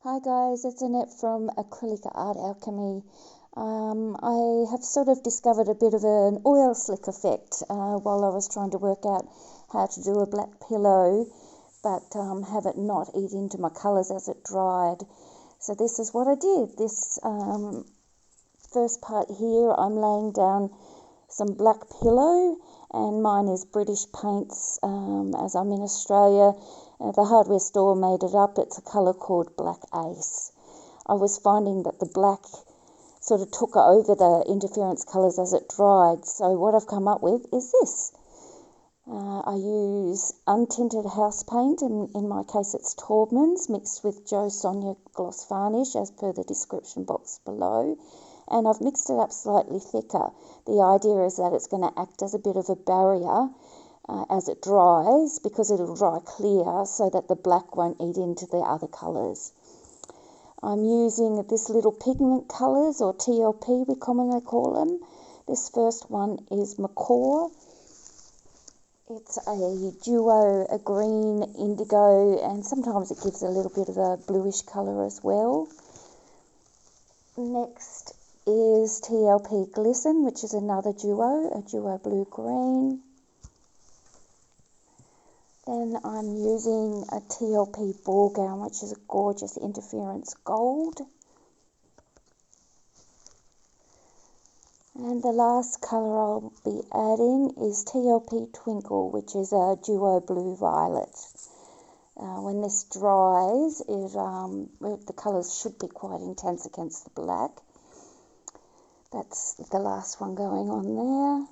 Hi guys, it's Annette from Acrylic Art Alchemy. I have sort of discovered a bit of an oil slick effect while I was trying to work out how to do a black pillow, but have it not eat into my colours as it dried. So this is what I did. This first part here, I'm laying down some black pillow, and mine is British Paints, as I'm in Australia. The hardware store made it up. It's a colour called Black Ace. I was finding that the black sort of took over the interference colours as it dried. So what I've come up with is this. I use untinted house paint, and in my case it's Taubman's, mixed with Jo Sonja Gloss varnish as per the description box below. And I've mixed it up slightly thicker. The idea is that it's going to act as a bit of a barrier as it dries, because it'll dry clear so that the black won't eat into the other colours. I'm using this little pigment colours, or TLP we commonly call them. This first one is Macaw. It's a duo, a green, indigo, and sometimes it gives a little bit of a bluish colour as well. Next is TLP Glisten, which is another duo, a duo blue-green. Then I'm using a TLP ball gown, which is a gorgeous interference gold. And the last colour I'll be adding is TLP Twinkle, which is a duo blue-violet. When this dries, the colours should be quite intense against the black. That's the last one going on there.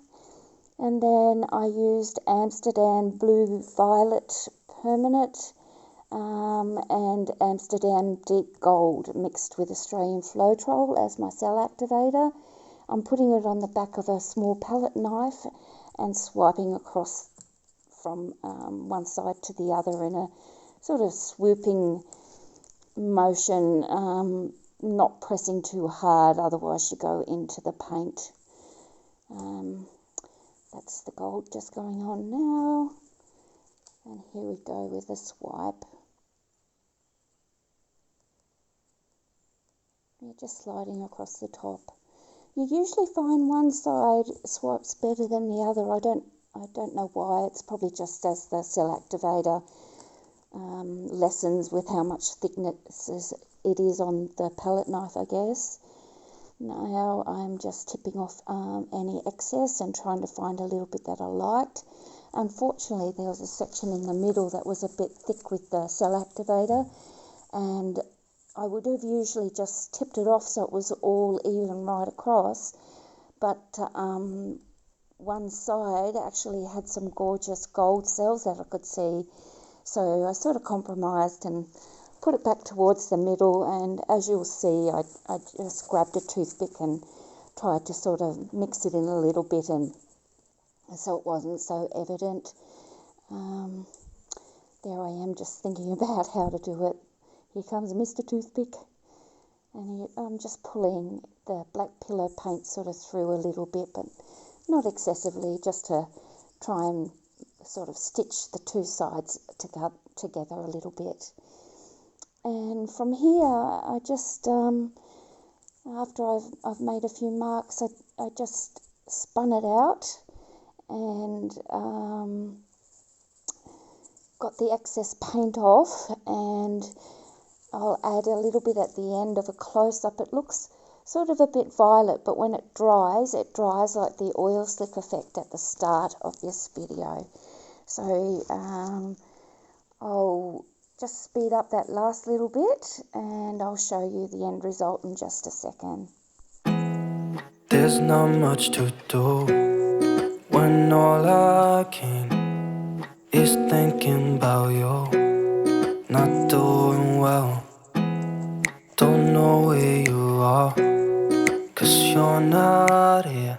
And then I used Amsterdam Blue Violet Permanent and Amsterdam Deep Gold mixed with Australian Floetrol as my cell activator. I'm putting it on the back of a small palette knife and swiping across from one side to the other in a sort of swooping motion, not pressing too hard, otherwise you go into the paint. That's the gold just going on now. And here we go with a swipe. You're just sliding across the top. You usually find one side swipes better than the other. I don't know why. It's probably just as the cell activator lessens with how much thickness it is on the palette knife, I guess. Now I'm just tipping off any excess and trying to find a little bit that I liked. Unfortunately, there was a section in the middle that was a bit thick with the cell activator, and I would have usually just tipped it off so it was all even right across, but one side actually had some gorgeous gold cells that I could see, so I sort of compromised and put it back towards the middle, and as you'll see, I just grabbed a toothpick and tried to sort of mix it in a little bit, and so it wasn't so evident. There I am just thinking about how to do it. Here comes Mr. Toothpick, and I'm just pulling the black pillow paint sort of through a little bit, but not excessively, just to try and sort of stitch the two sides together a little bit. And from here, I just, after I've made a few marks, I just spun it out and got the excess paint off, and I'll add a little bit at the end of a close-up. It looks sort of a bit violet, but when it dries like the oil slick effect at the start of this video. So I'll just speed up that last little bit, and I'll show you the end result in just a second. There's not much to do when all I can is thinking about you. Not doing well, don't know where you are, 'cause you're not here.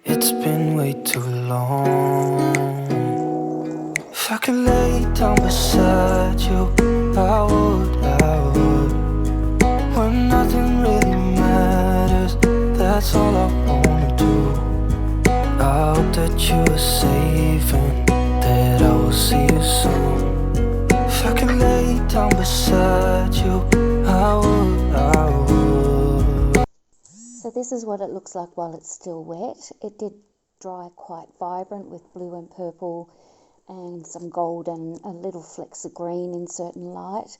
It's been way too long. If I could lay down beside you, I would. When nothing really matters, that's all I wanna do. I hope that you are safe and that I will see you soon. If I could lay down beside you, this is what it looks like while it's still wet. It did dry quite vibrant with blue and purple and some gold and a little flecks of green in certain light.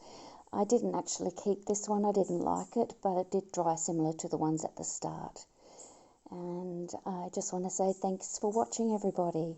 I didn't actually keep this one, I didn't like it, but it did dry similar to the ones at the start. And I just want to say thanks for watching, everybody.